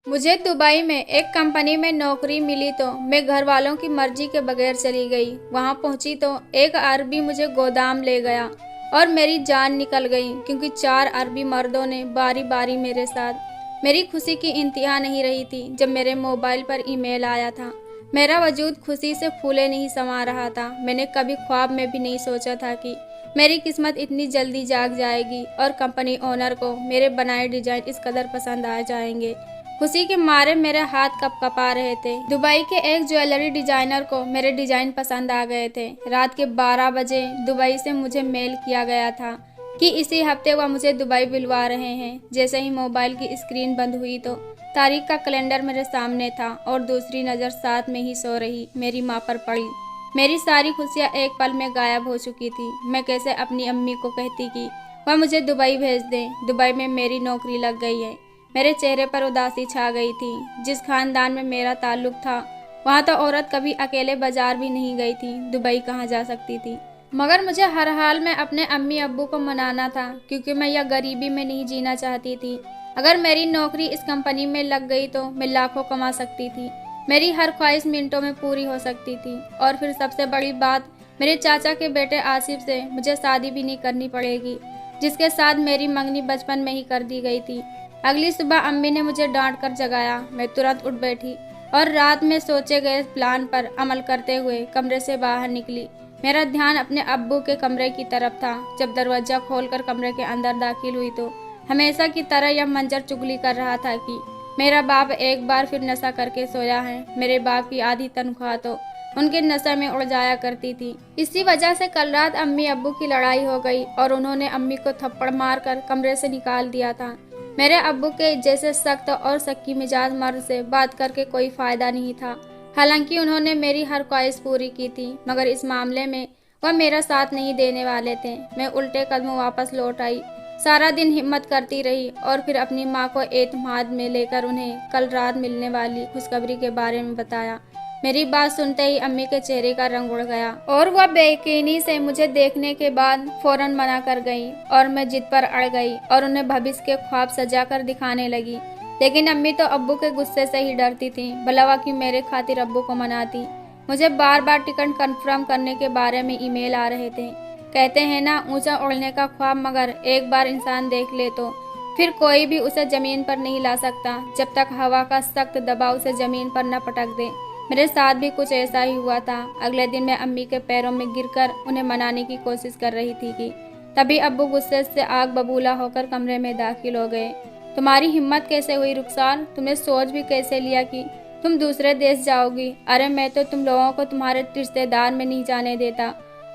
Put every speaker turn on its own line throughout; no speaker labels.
मुझे दुबई में एक कंपनी में नौकरी मिली तो मैं घर वालों की मर्जी के बगैर चली गई। वहां पहुंची तो एक अरबी मुझे गोदाम ले गया और मेरी जान निकल गई, क्योंकि 4 अरबी मर्दों ने बारी बारी मेरे साथ। मेरी खुशी की इंतहा नहीं रही थी जब मेरे मोबाइल पर ईमेल आया था। मेरा वजूद खुशी से फूले नहीं समा रहा था। मैंने कभी ख्वाब में भी नहीं सोचा था कि मेरी किस्मत इतनी जल्दी जाग जाएगी और कंपनी ओनर को मेरे बनाए डिजाइन इस कदर पसंद आ जाएंगे। खुशी के मारे मेरे हाथ कपकपा रहे थे। दुबई के एक ज्वेलरी डिजाइनर को मेरे डिजाइन पसंद आ गए थे। रात के 12 बजे दुबई से मुझे मेल किया गया था कि इसी हफ्ते वह मुझे दुबई बुलवा रहे हैं। जैसे ही मोबाइल की स्क्रीन बंद हुई तो तारीख का कैलेंडर मेरे सामने था और दूसरी नज़र साथ में ही सो रही मेरी माँ पर पड़ी। मेरी सारी खुशियाँ एक पल में गायब हो चुकी थी। मैं कैसे अपनी अम्मी को कहती कि वह मुझे दुबई भेज दें। दुबई में मेरी नौकरी लग गई है। मेरे चेहरे पर उदासी छा गई थी। जिस खानदान में मेरा ताल्लुक था वहाँ तो औरत कभी अकेले बाजार भी नहीं गई थी, दुबई कहाँ जा सकती थी। मगर मुझे हर हाल में अपने अम्मी अब्बू को मनाना था, क्योंकि मैं यह गरीबी में नहीं जीना चाहती थी। अगर मेरी नौकरी इस कंपनी में लग गई तो मैं लाखों कमा सकती थी। मेरी हर ख्वाहिश मिनटों में पूरी हो सकती थी। और फिर सबसे बड़ी बात, मेरे चाचा के बेटे आसिफ से मुझे शादी भी नहीं करनी पड़ेगी, जिसके साथ मेरी मंगनी बचपन में ही कर दी गई थी। अगली सुबह अम्मी ने मुझे डांट कर जगाया। मैं तुरंत उठ बैठी और रात में सोचे गए प्लान पर अमल करते हुए कमरे से बाहर निकली। मेरा ध्यान अपने अब्बू के कमरे की तरफ था। जब दरवाजा खोलकर कमरे के अंदर दाखिल हुई तो हमेशा की तरह यह मंजर चुगली कर रहा था कि मेरा बाप एक बार फिर नशा करके सोया है। मेरे बाप की आधी तनख्वाह तो उनके नशे में उड़ जाया करती थी। इसी वजह से कल रात अम्मी अब्बू की लड़ाई हो गई और उन्होंने अम्मी को थप्पड़ मारकर कमरे से निकाल दिया था। मेरे अब्बू के जैसे सख्त और सख्ती मिजाज मर्द से बात करके कोई फायदा नहीं था। हालांकि उन्होंने मेरी हर ख्वाहिश पूरी की थी, मगर इस मामले में वह मेरा साथ नहीं देने वाले थे। मैं उल्टे कदमों वापस लौट आई। सारा दिन हिम्मत करती रही और फिर अपनी माँ को एतमाद में लेकर उन्हें कल रात मिलने वाली खुशखबरी के बारे में बताया। मेरी बात सुनते ही अम्मी के चेहरे का रंग उड़ गया और वह बेयकीनी से मुझे देखने के बाद फौरन मना कर गई और मैं जिद पर अड़ गई और उन्हें भविष्य के ख्वाब सजाकर दिखाने लगी। लेकिन अम्मी तो अब्बू के गुस्से से ही डरती थी। भला कि मेरे खातिर अब्बू को मनाती। मुझे बार बार टिकट कंफर्म करने के बारे में ईमेल आ रहे थे। कहते हैं ना, ऊंचा उड़ने का ख्वाब मगर एक बार इंसान देख ले तो फिर कोई भी उसे जमीन पर नहीं ला सकता, जब तक हवा का सख्त दबाव उसे जमीन पर न पटक दे। मेरे साथ भी कुछ ऐसा ही हुआ था। अगले दिन मैं अम्मी के पैरों में गिरकर उन्हें मनाने की कोशिश कर रही थी कि तभी अब्बू गुस्से से आग बबूला होकर कमरे में दाखिल हो गए। तुम्हारी हिम्मत कैसे हुई रुखसार? तुमने सोच भी कैसे लिया कि तुम दूसरे देश जाओगी? अरे मैं तो तुम लोगों को तुम्हारे रिश्तेदार में नहीं जाने देता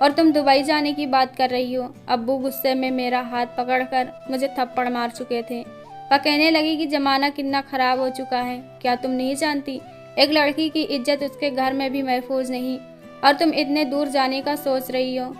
और तुम दुबई जाने की बात कर रही हो। अब्बू गुस्से में मेरा हाथ पकड़कर मुझे थप्पड़ मार चुके थे। वह कहने लगी कि जमाना कितना खराब हो चुका है। क्या तुम नहीं जानती, एक लड़की की इज्जत उसके घर में भी महफूज नहीं और तुम इतने दूर जाने का सोच रही हो।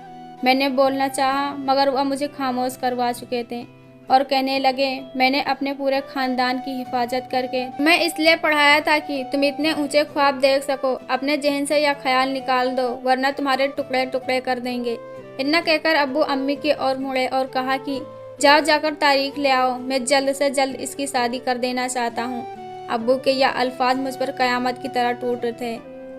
मैंने बोलना चाहा मगर वह मुझे खामोश करवा चुके थे और कहने लगे, मैंने अपने पूरे खानदान की हिफाजत करके मैं इसलिए पढ़ाया था कि तुम इतने ऊंचे ख्वाब देख सको। अपने जहन से यह ख्याल निकाल दो वरना तुम्हारे टुकड़े टुकड़े कर देंगे। इतना कहकर अब्बू अम्मी की ओर मुड़े और कहा कि जाओ जाकर तारीख ले आओ, मैं जल्द से जल्द इसकी शादी कर देना चाहता हूँ। अब्बू के यह अल्फाज मुझ पर कयामत की तरह टूट थे।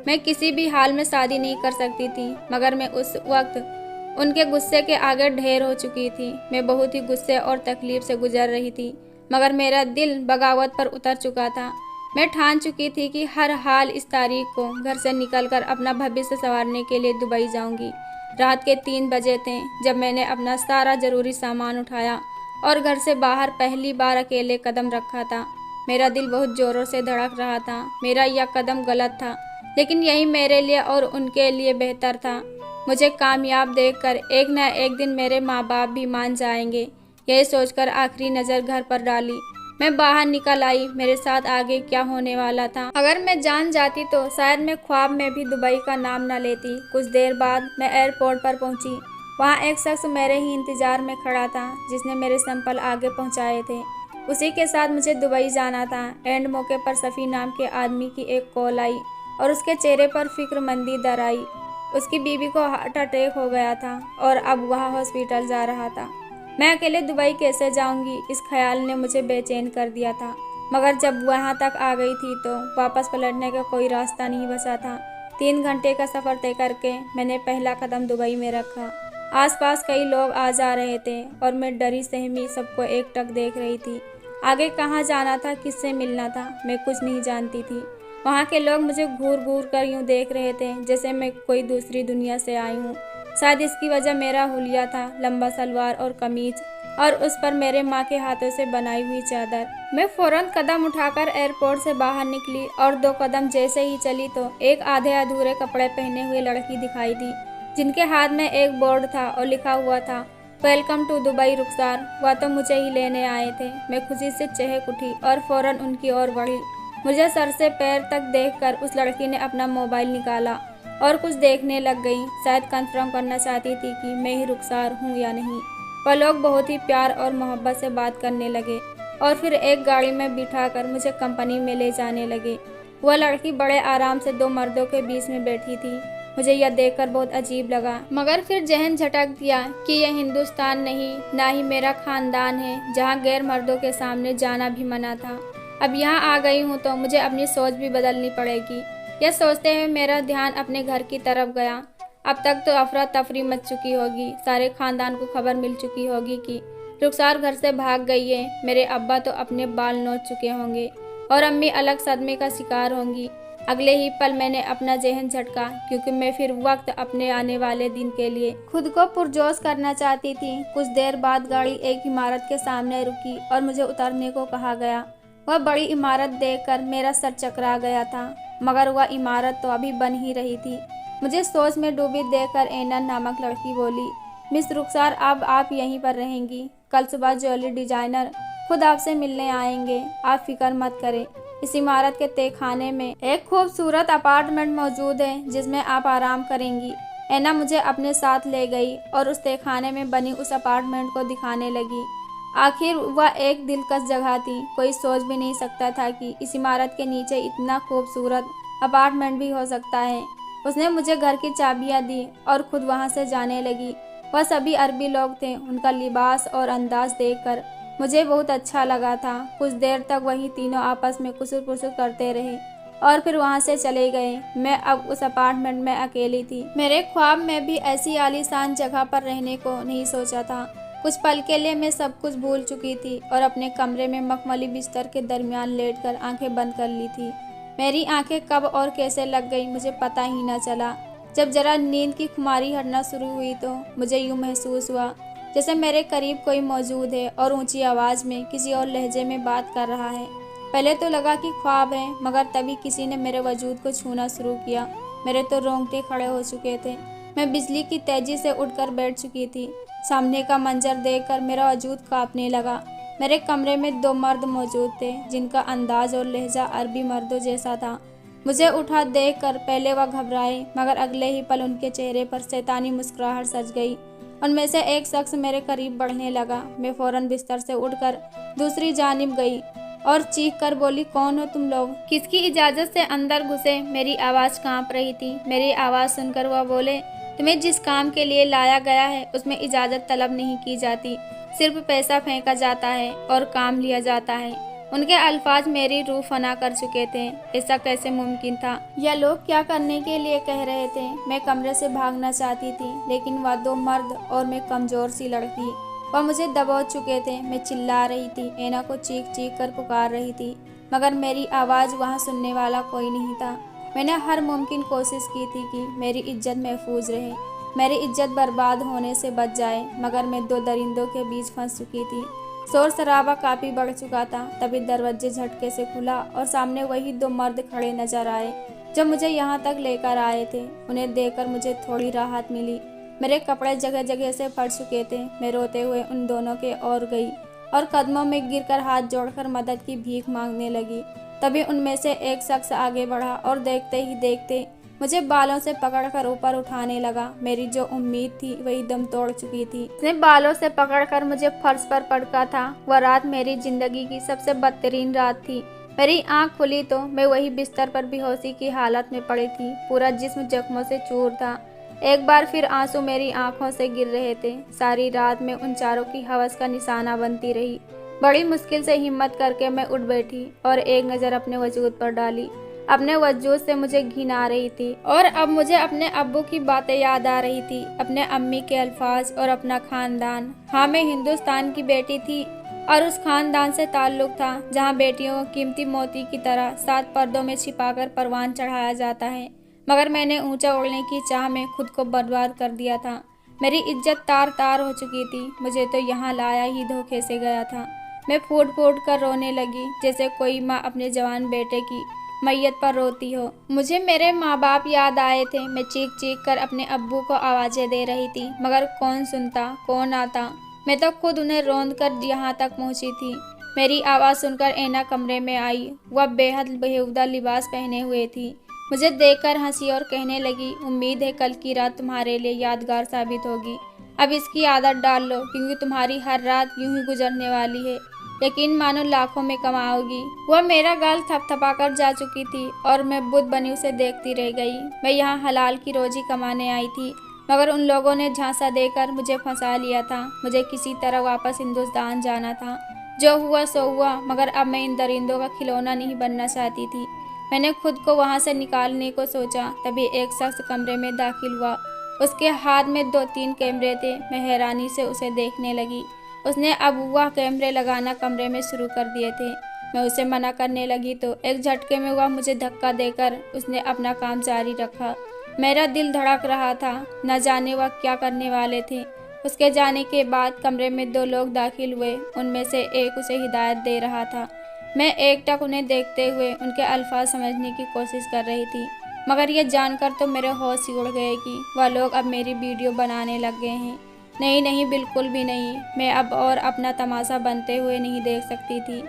मैं किसी भी हाल में शादी नहीं कर सकती थी, मगर मैं उस वक्त उनके गुस्से के आगे ढेर हो चुकी थी। मैं बहुत ही गुस्से और तकलीफ से गुजर रही थी, मगर मेरा दिल बगावत पर उतर चुका था। मैं ठान चुकी थी कि हर हाल इस तारीख को घर से निकलकर अपना भविष्य संवारने के लिए दुबई जाऊंगी। रात के 3 बजे थे जब मैंने अपना सारा जरूरी सामान उठाया और घर से बाहर पहली बार अकेले कदम रखा था। मेरा दिल बहुत जोरों से धड़क रहा था। मेरा यह कदम गलत था, लेकिन यही मेरे लिए और उनके लिए बेहतर था। मुझे कामयाब देखकर एक न एक दिन मेरे माँ बाप भी मान जाएंगे। यही सोचकर आखिरी नज़र घर पर डाली, मैं बाहर निकल आई। मेरे साथ आगे क्या होने वाला था अगर मैं जान जाती तो शायद मैं ख्वाब में भी दुबई का नाम न लेती। कुछ देर बाद मैं एयरपोर्ट पर पहुंची। वहां एक शख्स मेरे ही इंतजार में खड़ा था, जिसने मेरे सैंपल आगे पहुंचाए थे। उसी के साथ मुझे दुबई जाना था। एंड मौके पर सफ़ी नाम के आदमी की एक कॉल आई और उसके चेहरे पर फिक्रमंदी दर आई। उसकी बीवी को हार्ट अटैक हो गया था और अब वह हॉस्पिटल जा रहा था। मैं अकेले दुबई कैसे जाऊंगी, इस ख्याल ने मुझे बेचैन कर दिया था। मगर जब वहाँ तक आ गई थी तो वापस पलटने का कोई रास्ता नहीं बचा था। 3 घंटे का सफ़र तय करके मैंने पहला कदम दुबई में रखा। आसपास कई लोग आ जा रहे थे और मैं डरी सहमी सबको एकटक देख रही थी। आगे कहाँ जाना था, किससे मिलना था, मैं कुछ नहीं जानती थी। वहाँ के लोग मुझे घूर घूर कर यूँ देख रहे थे जैसे मैं कोई दूसरी दुनिया से आई हूँ। शायद इसकी वजह मेरा हुलिया था, लंबा सलवार और कमीज, और उस पर मेरे माँ के हाथों से बनाई हुई चादर। मैं फौरन कदम उठाकर एयरपोर्ट से बाहर निकली और 2 कदम जैसे ही चली तो एक आधे अधूरे कपड़े पहने हुए लड़की दिखाई दी, जिनके हाथ में एक बोर्ड था और लिखा हुआ था वेलकम टू दुबई रुखसार। वह तो मुझे ही लेने आए थे। मैं खुशी से चहक उठी और फौरन उनकी ओर बढ़ी। मुझे सर से पैर तक देखकर उस लड़की ने अपना मोबाइल निकाला और कुछ देखने लग गई। शायद कंफर्म करना चाहती थी कि मैं ही रुखसार हूँ या नहीं। वह लोग बहुत ही प्यार और मोहब्बत से बात करने लगे और फिर एक गाड़ी में बिठाकर मुझे कंपनी में ले जाने लगे। वह लड़की बड़े आराम से 2 मर्दों के बीच में बैठी थी। मुझे यह देखकर बहुत अजीब लगा, मगर फिर जहन झटक दिया कि यह हिंदुस्तान नहीं, ना ही मेरा खानदान है जहाँ गैर मर्दों के सामने जाना भी मना था। अब यहाँ आ गई हूँ तो मुझे अपनी सोच भी बदलनी पड़ेगी। यह सोचते हुए मेरा ध्यान अपने घर की तरफ गया। अब तक तो अफरा तफरी मच चुकी होगी, सारे खानदान को खबर मिल चुकी होगी कि रुखसार घर से भाग गई है। मेरे अब्बा तो अपने बाल नोच चुके होंगे और अम्मी अलग सदमे का शिकार होंगी। अगले ही पल मैंने अपना जहन झटका, क्योंकि मैं फिर वक्त अपने आने वाले दिन के लिए खुद को पुरजोश करना चाहती थी। कुछ देर बाद गाड़ी एक इमारत के सामने रुकी और मुझे उतरने को कहा गया। वह बड़ी इमारत देखकर मेरा सर चकरा गया था, मगर वह इमारत तो अभी बन ही रही थी। मुझे सोच में डूबी देखकर एनन नामक लड़की बोली, मिस रुखसार, अब आप यहीं पर रहेंगी। कल सुबह ज्वेलरी डिजाइनर खुद आपसे मिलने आएंगे। आप फिक्र मत करें। इस इमारत के तहखाने में एक खूबसूरत अपार्टमेंट मौजूद है जिसमें आप आराम करेंगी। एना मुझे अपने साथ ले गई और उस तहखाने में बनी उस अपार्टमेंट को दिखाने लगी। आखिर वह एक दिलकश जगह थी। कोई सोच भी नहीं सकता था कि इस इमारत के नीचे इतना खूबसूरत अपार्टमेंट भी हो सकता है। उसने मुझे घर की चाबियां दी और खुद वहां से जाने लगी। वह सभी अरबी लोग थे। उनका लिबास और अंदाज देखकर मुझे बहुत अच्छा लगा था। कुछ देर तक वही तीनों आपस में कुसुर-पुसुर करते रहे और फिर वहां से चले गए। मैं अब उस अपार्टमेंट में अकेली थी। मेरे ख्वाब में भी ऐसी आलीशान जगह पर रहने को नहीं सोचा था। कुछ पल के लिए मैं सब कुछ भूल चुकी थी और अपने कमरे में मखमली बिस्तर के दरमियान लेटकर आंखें बंद कर ली थी। मेरी आंखें कब और कैसे लग गई मुझे पता ही न चला। जब जरा नींद की खुमारी हटना शुरू हुई तो मुझे यूँ महसूस हुआ जैसे मेरे करीब कोई मौजूद है और ऊंची आवाज़ में किसी और लहजे में बात कर रहा है। पहले तो लगा कि ख्वाब है, मगर तभी किसी ने मेरे वजूद को छूना शुरू किया। मेरे तो रोंगटे खड़े हो चुके थे। मैं बिजली की तेजी से उठकर बैठ चुकी थी। सामने का मंजर देखकर मेरा वजूद कांपने लगा। मेरे कमरे में 2 मर्द मौजूद थे जिनका अंदाज और लहजा अरबी मर्दों जैसा था। मुझे उठा देखकर पहले वह घबराए, मगर अगले ही पल उनके चेहरे पर शैतानी मुस्कुराहट सज गई। उनमें से एक शख्स मेरे करीब बढ़ने लगा। मैं फौरन बिस्तर से उठकर दूसरी जानिब गई और चीख कर बोली, कौन हो तुम लोग? किसकी इजाज़त से अंदर घुसे? मेरी आवाज़ कांप रही थी। मेरी आवाज़ सुनकर वह बोले, तुम्हें जिस काम के लिए लाया गया है उसमें इजाज़त तलब नहीं की जाती, सिर्फ पैसा फेंका जाता है और काम लिया जाता है। उनके अल्फाज मेरी रूह फना कर चुके थे। ऐसा कैसे मुमकिन था? यह लोग क्या करने के लिए कह रहे थे? मैं कमरे से भागना चाहती थी, लेकिन वह 2 मर्द और मैं कमज़ोर सी लड़की, वह मुझे दबोच चुके थे। मैं चिल्ला रही थी, एना को चीख चीख कर पुकार रही थी, मगर मेरी आवाज़ वहाँ सुनने वाला कोई नहीं था। मैंने हर मुमकिन कोशिश की थी कि मेरी इज्जत महफूज रहे, मेरी इज्जत बर्बाद होने से बच जाए, मगर मैं 2 दरिंदों के बीच फंस चुकी थी। शोर शराबा काफ़ी बढ़ चुका था। तभी दरवाजे झटके से खुला और सामने वही 2 मर्द खड़े नजर आए जो मुझे यहाँ तक लेकर आए थे। उन्हें देखकर मुझे थोड़ी राहत मिली। मेरे कपड़े जगह जगह से फट चुके थे। मैं रोते हुए उन दोनों के ओर गई और कदमों में गिरकर हाथ जोड़कर मदद की भीख मांगने लगी। तभी उनमें से एक शख्स आगे बढ़ा और देखते ही देखते मुझे बालों से पकड़कर ऊपर उठाने लगा। मेरी जो उम्मीद थी वही दम तोड़ चुकी थी। उसने बालों से पकड़कर मुझे फर्श पर पटका था। वह रात मेरी जिंदगी की सबसे बदतरीन रात थी। मेरी आंख खुली तो मैं वही बिस्तर पर बेहोशी की हालत में पड़ी थी। पूरा जिस्म जख्मों से चूर था। एक बार फिर आंसू मेरी आंखों से गिर रहे थे। सारी रात मैं उन चारों की हवस का निशाना बनती रही। बड़ी मुश्किल से हिम्मत करके मैं उठ बैठी और एक नज़र अपने वजूद पर डाली। अपने वजूद से मुझे घिन आ रही थी और अब मुझे अपने अब्बू की बातें याद आ रही थी, अपने अम्मी के अल्फाज और अपना खानदान। हाँ, मैं हिंदुस्तान की बेटी थी और उस खानदान से ताल्लुक़ था जहाँ बेटियों को कीमती मोती की तरह 7 पर्दों में छिपाकर परवान चढ़ाया जाता है। मगर मैंने ऊंचा उड़ने की चाह में खुद को बर्बाद कर दिया था। मेरी इज्जत तार तार हो चुकी थी। मुझे तो यहाँ लाया ही धोखे से गया था। मैं फूट फूट कर रोने लगी, जैसे कोई माँ अपने जवान बेटे की मैयत पर रोती हो। मुझे मेरे माँ बाप याद आए थे। मैं चीख चीख कर अपने अब्बू को आवाज़ें दे रही थी, मगर कौन सुनता, कौन आता। मैं तो खुद उन्हें रौंद कर यहाँ तक पहुँची थी। मेरी आवाज़ सुनकर ऐना कमरे में आई। वह बेहद बेहुदा लिबास पहने हुए थी। मुझे देखकर हंसी और कहने लगी, उम्मीद है कल की रात तुम्हारे लिए यादगार साबित होगी। अब इसकी आदत डाल लो, क्योंकि तुम्हारी हर रात यूं ही गुजरने वाली है। यकीन मानो लाखों में कमाओगी। वह मेरा गाल थपथपा कर जा चुकी थी और मैं बुद्ध बनी उसे देखती रह गई। मैं यहाँ हलाल की रोजी कमाने आई थी, मगर उन लोगों ने झांसा देकर मुझे फंसा लिया था। मुझे किसी तरह वापस हिंदुस्तान जाना था। जो हुआ सो हुआ, मगर अब मैं इन दरिंदों का खिलौना नहीं बनना चाहती थी। मैंने खुद को वहाँ से निकालने को सोचा, तभी एक शख्स कमरे में दाखिल हुआ। उसके हाथ में 2-3 कैमरे थे। मैं हैरानी से उसे देखने लगी। उसने अब वह कैमरे लगाना कमरे में शुरू कर दिए थे। मैं उसे मना करने लगी तो एक झटके में वह मुझे धक्का देकर उसने अपना काम जारी रखा। मेरा दिल धड़क रहा था, न जाने वह क्या करने वाले थे। उसके जाने के बाद कमरे में 2 लोग दाखिल हुए। उनमें से एक उसे हिदायत दे रहा था। मैं एकटक उन्हें देखते हुए उनके अल्फाज समझने की कोशिश कर रही थी, मगर यह जानकर तो मेरे होश ही उड़ गए कि वह लोग अब मेरी वीडियो बनाने लग गए हैं। नहीं नहीं, बिल्कुल भी नहीं। मैं अब और अपना तमाशा बनते हुए नहीं देख सकती थी।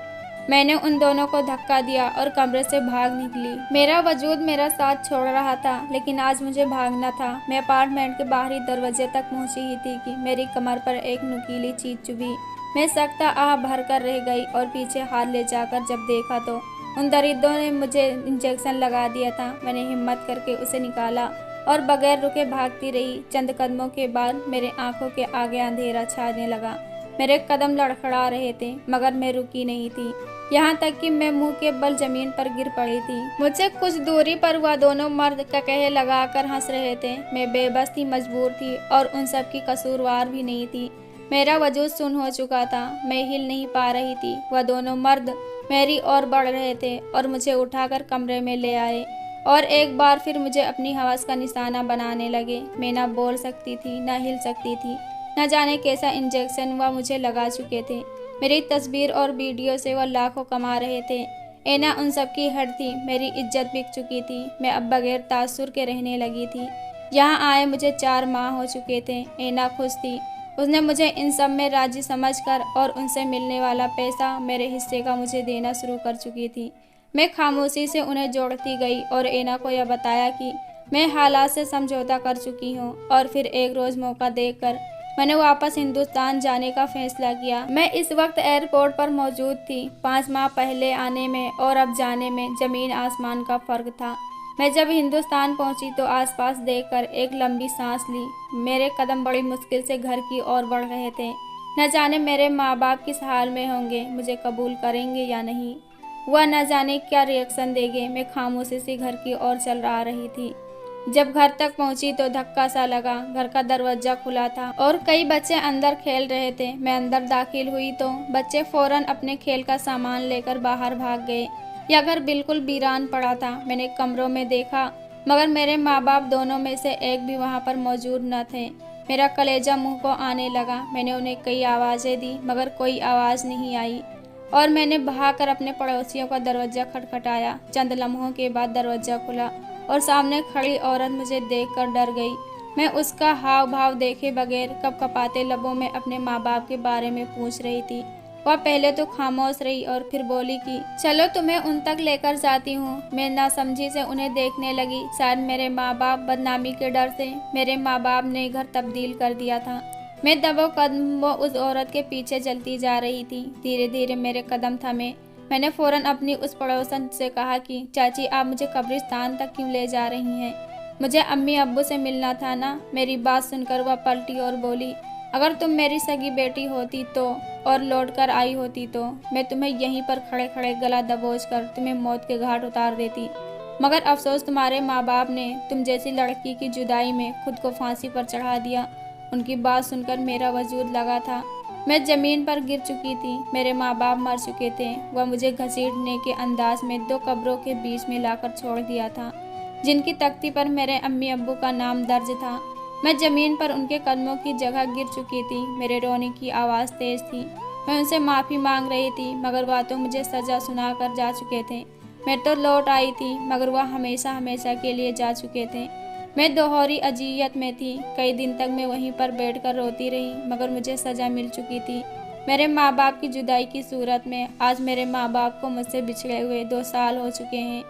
मैंने उन दोनों को धक्का दिया और कमरे से भाग निकली। मेरा वजूद मेरा साथ छोड़ रहा था, लेकिन आज मुझे भागना था। मैं अपार्टमेंट के बाहरी दरवाजे तक पहुंची ही थी कि मेरी कमर पर एक नुकीली चीज चुभी। मैं सख्ता आह भर कर रह गई और पीछे हाथ ले जाकर जब देखा तो उन दरिंदों ने मुझे इंजेक्शन लगा दिया था। मैंने हिम्मत करके उसे निकाला और बगैर रुके भागती रही। चंद कदमों के बाद मेरे आंखों के आगे अंधेरा छाने लगा। मेरे कदम लड़खड़ा रहे थे, मगर मैं रुकी नहीं थी, यहाँ तक कि मैं मुंह के बल जमीन पर गिर पड़ी थी। मुझसे कुछ दूरी पर वह दोनों मर्द ककहे लगाकर हंस रहे थे। मैं बेबस थी, मजबूर थी और उन सब की कसूरवार भी नहीं थी। मेरा वजूद सुन्न हो चुका था। मैं हिल नहीं पा रही थी। वह दोनों मर्द मेरी ओर बढ़ रहे थे और मुझे उठाकर कमरे में ले आए और एक बार फिर मुझे अपनी हवस का निशाना बनाने लगे। मैं ना बोल सकती थी, ना हिल सकती थी। न जाने कैसा इंजेक्शन वह मुझे लगा चुके थे। मेरी तस्वीर और वीडियो से वह लाखों कमा रहे थे। ऐना उन सब की हट थी। मेरी इज्जत बिक चुकी थी। मैं अब बगैर तासुर के रहने लगी थी। यहाँ आए मुझे 4 माह हो चुके थे। ऐना खुश थी। उसने मुझे इन सब में राजी समझकर और उनसे मिलने वाला पैसा मेरे हिस्से का मुझे देना शुरू कर चुकी थी। मैं खामोशी से उन्हें जोड़ती गई और ऐना को यह बताया कि मैं हालात से समझौता कर चुकी हूँ। और फिर एक रोज़ मौका देखकर मैंने वापस हिंदुस्तान जाने का फैसला किया। मैं इस वक्त एयरपोर्ट पर मौजूद थी। 5 माह पहले आने में और अब जाने में ज़मीन आसमान का फ़र्क था। मैं जब हिंदुस्तान पहुंची तो आसपास देखकर एक लंबी सांस ली। मेरे कदम बड़ी मुश्किल से घर की ओर बढ़ रहे थे। न जाने मेरे माँ बाप किस हाल में होंगे, मुझे कबूल करेंगे या नहीं, वह न जाने क्या रिएक्शन देंगे। मैं खामोशी से घर की ओर चल रही थी। जब घर तक पहुंची तो धक्का सा लगा। घर का दरवाजा खुला था और कई बच्चे अंदर खेल रहे थे। मैं अंदर दाखिल हुई तो बच्चे फौरन अपने खेल का सामान लेकर बाहर भाग गए। यह घर बिल्कुल वीरान पड़ा था। मैंने कमरों में देखा, मगर मेरे माँ बाप दोनों में से एक भी वहाँ पर मौजूद न थे। मेरा कलेजा मुंह को आने लगा। मैंने उन्हें कई आवाज़ें दी, मगर कोई आवाज़ नहीं आई और मैंने बहाकर अपने पड़ोसियों का दरवाज़ा खटखटाया। चंद लम्हों के बाद दरवाज़ा खुला और सामने खड़ी औरत मुझे देखकर डर गई। मैं उसका हाव भाव देखे बगैर कपकपाते लबों में अपने माँ बाप के बारे में पूछ रही थी। वह पहले तो खामोश रही और फिर बोली कि चलो तुम्हें उन तक लेकर जाती हूँ। मैं नासमझी से उन्हें देखने लगी। शायद मेरे माँ बाप बदनामी के डर से मेरे माँ बाप ने घर तब्दील कर दिया था। मैं दबो कदम उस औरत के पीछे चलती जा रही थी। धीरे धीरे मेरे कदम थमे। मैंने फौरन अपनी उस पड़ोसन से कहा कि चाची, आप मुझे कब्रिस्तान तक क्यों ले जा रही हैं? मुझे अम्मी अब्बू से मिलना था ना। मेरी बात सुनकर वह पलटी और बोली, अगर तुम मेरी सगी बेटी होती तो और लौट कर आई होती तो मैं तुम्हें यहीं पर खड़े खड़े गला दबोच कर तुम्हें मौत के घाट उतार देती। मगर अफसोस तुम्हारे माँ बाप ने तुम जैसी लड़की की जुदाई में खुद को फांसी पर चढ़ा दिया। उनकी बात सुनकर मेरा वजूद लगा था। मैं जमीन पर गिर चुकी थी। मेरे माँ बाप मर चुके थे। वह मुझे घसीटने के अंदाज में 2 कब्रों के बीच में लाकर छोड़ दिया था, जिनकी तख्ती पर मेरे अम्मी अब्बू का नाम दर्ज था। मैं जमीन पर उनके कदमों की जगह गिर चुकी थी। मेरे रोने की आवाज़ तेज थी। मैं उनसे माफ़ी मांग रही थी, मगर वह तो मुझे सज़ा सुनाकर जा चुके थे। मैं तो लौट आई थी, मगर वह हमेशा हमेशा के लिए जा चुके थे। मैं दोहरी अजियत में थी। कई दिन तक मैं वहीं पर बैठकर रोती रही, मगर मुझे सज़ा मिल चुकी थी। मेरे माँ बाप की जुदाई की सूरत में आज मेरे माँ बाप को मुझसे बिछड़े हुए 2 साल हो चुके हैं।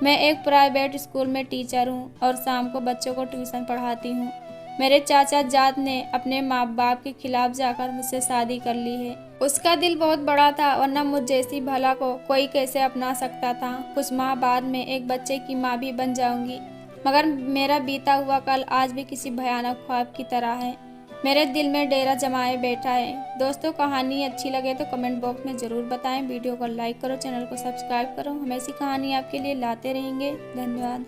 मैं एक प्राइवेट स्कूल में टीचर हूँ और शाम को बच्चों को ट्यूशन पढ़ाती हूँ। मेरे चाचा जात ने अपने माँ बाप के खिलाफ जाकर मुझसे शादी कर ली है। उसका दिल बहुत बड़ा था, वरना मुझ जैसी भला को कोई कैसे अपना सकता था। कुछ माह बाद में एक बच्चे की माँ भी बन जाऊंगी, मगर मेरा बीता हुआ कल आज भी किसी भयानक ख्वाब की तरह है। मेरे दिल में डेरा जमाए बैठा है। दोस्तों, कहानी अच्छी लगे तो कमेंट बॉक्स में ज़रूर बताएं। वीडियो को लाइक करो, चैनल को सब्सक्राइब करो। हम ऐसी कहानी आपके लिए लाते रहेंगे। धन्यवाद।